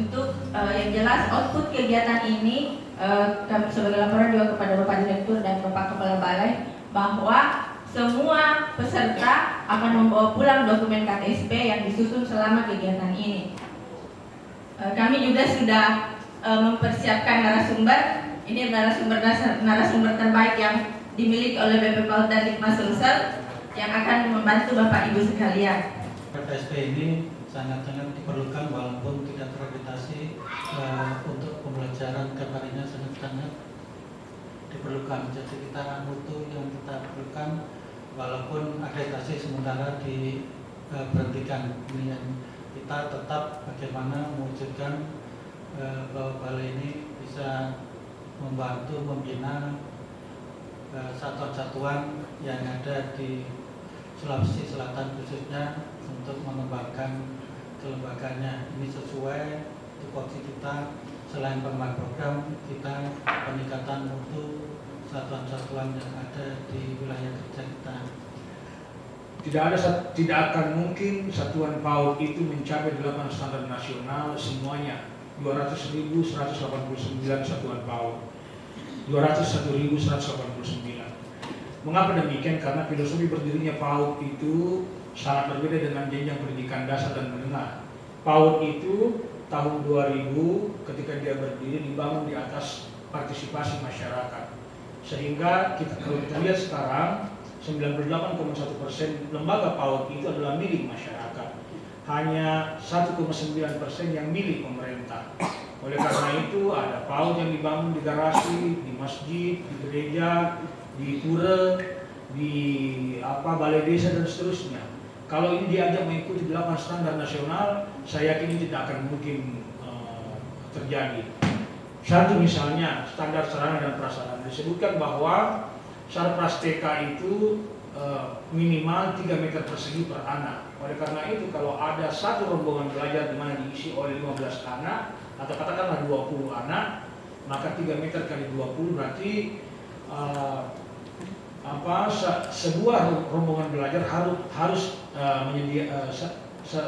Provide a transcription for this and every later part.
Untuk yang jelas output kegiatan ini kami sebagai laporan juga kepada Bapak Direktur dan Bapak Kepala Balai bahwa semua peserta akan membawa pulang dokumen KTSP yang disusun selama kegiatan ini. Kami juga sudah mempersiapkan narasumber. Ini narasumber terbaik yang dimiliki oleh BP PAUD dan Dikmas Sulsel yang akan membantu Bapak Ibu sekalian. KTSP ini sangat-sangat diperlukan walaupun tidak terakreditasi untuk pembelajaran kemarinnya sangat-sangat diperlukan. Jadi kita mutu yang kita perlukan walaupun akreditasi sementara diberhentikan. Kita tetap bagaimana mewujudkan bahwa balai ini bisa membantu membina satuan-satuan yang ada di Sulawesi Selatan khususnya untuk mengembangkan kelembagaannya. Ini sesuai tupoksi kita. Selain pengembangan program, kita peningkatan mutu satuan-satuan yang ada di wilayah kerja kita. Tidak akan mungkin satuan PAUD itu mencapai 8 standar nasional semuanya. 200.189 satuan PAUD, 201.189. Mengapa demikian? Karena filosofi berdirinya PAUD itu sangat berbeda dengan jenjang pendidikan dasar dan menengah. PAUD itu tahun 2000 ketika dia berdiri dibangun di atas partisipasi masyarakat. Sehingga kalau kita lihat sekarang 98,1% lembaga PAUD itu adalah milik masyarakat. Hanya 1,9% yang milik pemerintah. Oleh karena itu ada PAUD yang dibangun di garasi, di masjid, di gereja, di pura, di balai desa dan seterusnya. Kalau ini diajak mengikuti 8 standar nasional, saya yakin ini tidak akan mungkin terjadi. Satu misalnya standar sarana dan prasarana disebutkan bahwa Sarpras TK itu minimal 3 meter persegi per anak. Oleh karena itu kalau ada satu rombongan belajar di mana diisi oleh 15 anak atau katakanlah 20 anak, maka 3 meter kali 20 berarti sebuah rombongan belajar harus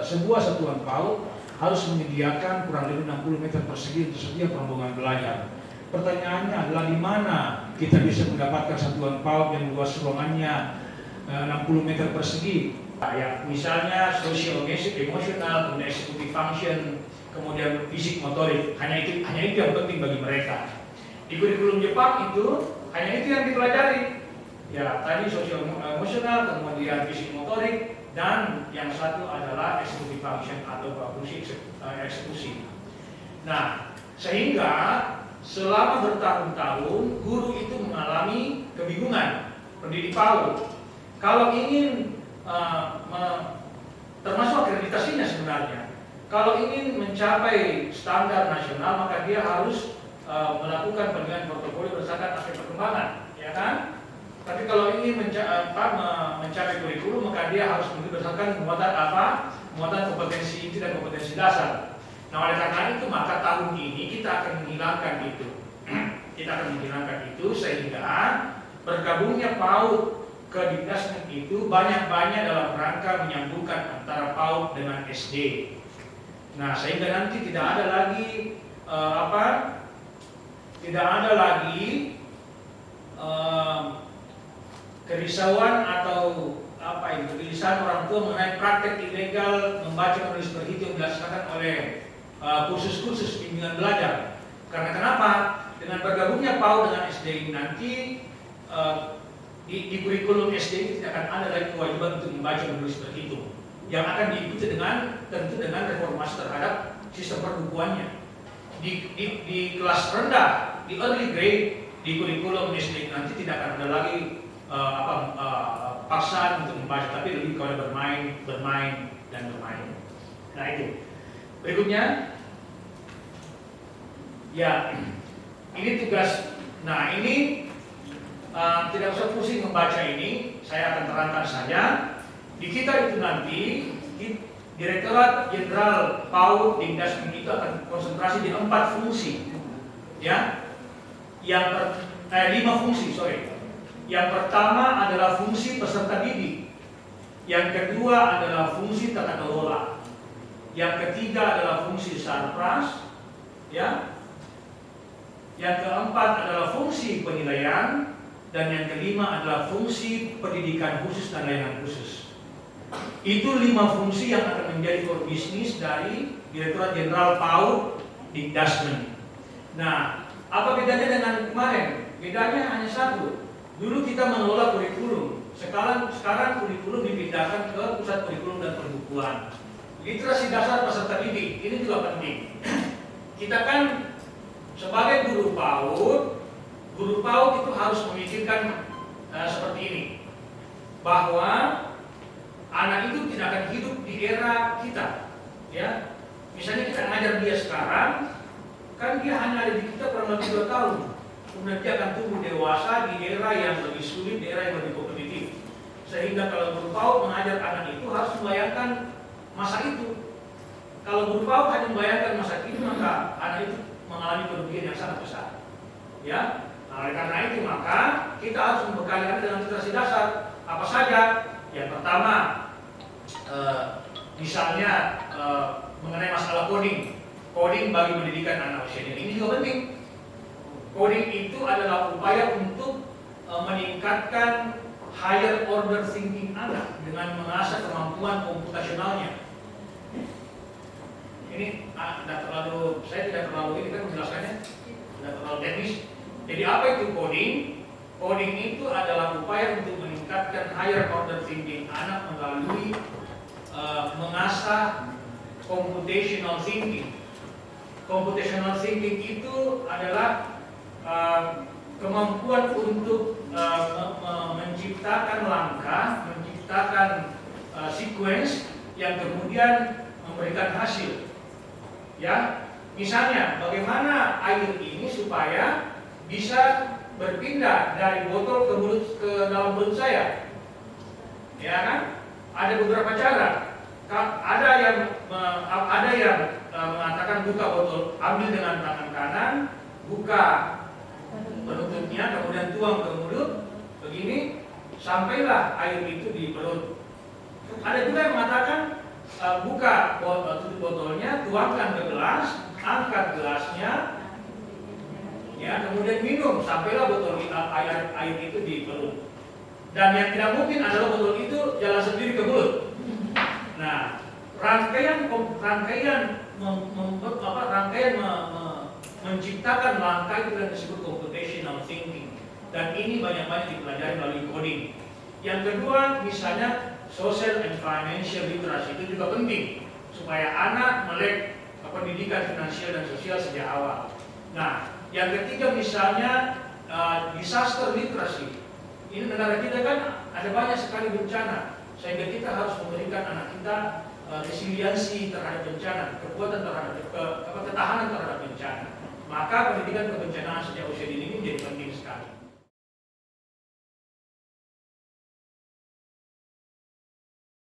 sebuah satuan PAUD harus menyediakan kurang lebih 60 meter persegi untuk setiap rombongan belajar. Pertanyaannya adalah di mana kita bisa mendapatkan satuan PAUD yang luas ruangannya 60 meter persegi. Ya, misalnya social, emosional, kemudian executive function, kemudian fisik motorik. Hanya itu yang penting bagi mereka. Di kurikulum Jepang itu hanya itu yang dipelajari. Ya, tadi sosial emosional, kemudian fisik motorik, dan yang satu adalah executive function atau fungsi eksekusi. Nah, sehingga selama bertahun-tahun guru itu mengalami kebingungan pendidik PAUD. Kalau ingin termasuk akreditasinya sebenarnya, kalau ingin mencapai standar nasional maka dia harus melakukan penilaian portofolio berdasarkan aspek perkembangan, ya kan? Tapi kalau ingin mencapai kurikulum maka dia harus berdasarkan muatan kompetensi inti dan kompetensi dasar. Nah, oleh karena itu maka tahun ini kita akan menghilangkan itu. Sehingga bergabungnya PAUD ke Dikdasmen itu banyak-banyak dalam rangka menyambungkan antara PAUD dengan SD. Nah, sehingga nanti tidak ada lagi kerisauan atau kegelisahan orang tua mengenai praktek ilegal membaca menulis berhitung dilaksanakan oleh kursus-kursus bimbingan belajar. Karena kenapa? Dengan bergabungnya PAUD dengan SD ini nanti di kurikulum SD ini tidak akan ada lagi kewajiban untuk membaca menulis berhitung. Yang akan diikuti tentu dengan reformasi terhadap sistem perbukuannya. Di kelas rendah, di early grade, di kurikulum SD nanti tidak akan ada lagi paksaan untuk membaca, tapi lebih kepada bermain. Nah itu. Berikutnya, ya ini tugas. Nah ini tidak usah pusing membaca ini, saya akan terangkan saja. Di kita itu nanti Direktorat Jenderal PAUD Dikdasmen itu akan konsentrasi di 4 fungsi, ya, 5 fungsi, Yang pertama adalah fungsi peserta didik, yang kedua adalah fungsi tata kelola, Yang ketiga adalah fungsi sarpras, ya. Yang keempat adalah fungsi penilaian, dan yang kelima adalah fungsi pendidikan khusus dan layanan khusus. Itu 5 fungsi yang akan menjadi core bisnis dari Direktorat Jenderal PAUD Dikdasmen. Nah, apa bedanya dengan kemarin? Bedanya hanya satu. Dulu kita mengelola kurikulum. Sekarang kurikulum dipindahkan ke pusat kurikulum dan perbukuan. Literasi dasar peserta didik ini juga penting. Kita kan sebagai guru PAUD itu harus memikirkan seperti ini, bahwa anak itu tidak akan hidup di era kita, ya. Misalnya kita ngajar dia sekarang, kan dia hanya ada di kita kurang lebih 2 tahun. Kemudian dia akan tumbuh dewasa di era yang lebih sulit, di era yang lebih kompetitif. Sehingga kalau guru PAUD mengajar anak itu harus membayangkan masa itu. Kalau guru PAUD hanya membayangkan masa itu, maka anak itu mengalami kerugian yang sangat besar. Ya, nah, oleh karena itu maka kita harus membekali anak dengan literasi dasar. Apa saja? Yang pertama, misalnya mengenai masalah coding bagi pendidikan anak usia dini. Ini juga penting. Coding itu adalah upaya untuk meningkatkan higher order thinking anak dengan mengasah kemampuan komputasionalnya. Ini saya tidak terlalu ini kan menjelaskannya, tidak terlalu teknis. Jadi apa itu coding? Coding itu adalah upaya untuk meningkatkan higher order thinking anak melalui mengasah computational thinking. Computational thinking itu adalah kemampuan untuk menciptakan langkah, menciptakan sequence yang kemudian memberikan hasil. Ya, misalnya bagaimana air ini supaya bisa berpindah dari botol ke dalam mulut saya, ya kan? Ada beberapa cara. Ada yang mengatakan buka botol, ambil dengan tangan kanan, buka penutupnya, kemudian tuang ke mulut, begini, sampailah air itu di perut. Ada juga yang mengatakan buka tutup botolnya, tuangkan ke gelas, angkat gelasnya, ya, kemudian minum, sampailah botol air itu di perut. Dan yang tidak mungkin adalah botol itu jalan sendiri ke mulut. Nah, rangkaian menciptakan langkah itu yang disebut computational thinking. Dan ini banyak-banyak dipelajari melalui coding. Yang kedua, misalnya social and financial literacy itu juga penting supaya anak melek pendidikan finansial dan sosial sejak awal. Nah, yang ketiga misalnya disaster literacy. Ini negara kita kan ada banyak sekali bencana, sehingga kita harus memberikan anak kita resiliensi terhadap bencana, kekuatan terhadap ketahanan terhadap bencana. Maka pendidikan kebencanaan sejak usia dini